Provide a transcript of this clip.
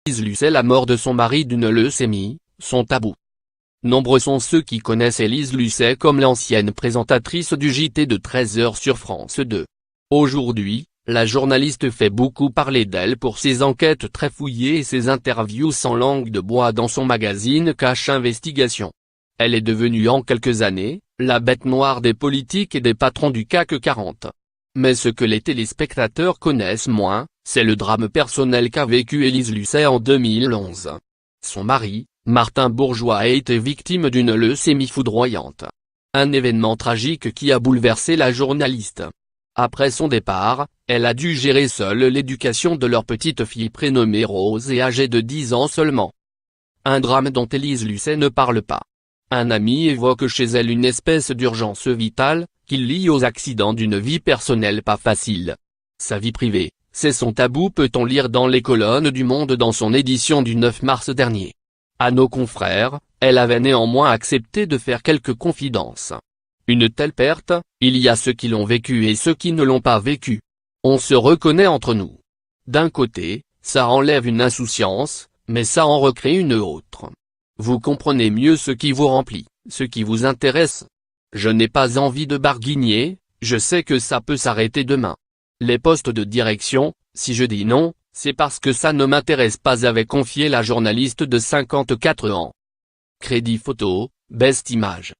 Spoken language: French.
Élise Lucet, la mort de son mari d'une leucémie, son tabou. Nombreux sont ceux qui connaissent Élise Lucet comme l'ancienne présentatrice du JT de 13h sur France 2. Aujourd'hui, la journaliste fait beaucoup parler d'elle pour ses enquêtes très fouillées et ses interviews sans langue de bois dans son magazine Cache Investigation. Elle est devenue en quelques années, la bête noire des politiques et des patrons du CAC 40. Mais ce que les téléspectateurs connaissent moins, c'est le drame personnel qu'a vécu Élise Lucet en 2011. Son mari, Martin Bourgeois, a été victime d'une leucémie foudroyante. Un événement tragique qui a bouleversé la journaliste. Après son départ, elle a dû gérer seule l'éducation de leur petite fille prénommée Rose et âgée de 10 ans seulement. Un drame dont Élise Lucet ne parle pas. Un ami évoque chez elle une espèce d'urgence vitale, qu'il lie aux accidents d'une vie personnelle pas facile. Sa vie privée, c'est son tabou, peut-on lire dans les colonnes du Monde dans son édition du 9 mars dernier. À nos confrères, elle avait néanmoins accepté de faire quelques confidences. Une telle perte, il y a ceux qui l'ont vécu et ceux qui ne l'ont pas vécu. On se reconnaît entre nous. D'un côté, ça enlève une insouciance, mais ça en recrée une autre. Vous comprenez mieux ce qui vous remplit, ce qui vous intéresse. Je n'ai pas envie de barguigner, je sais que ça peut s'arrêter demain. Les postes de direction, si je dis non, c'est parce que ça ne m'intéresse pas, avait confié la journaliste de 54 ans. Crédit photo, Best Image.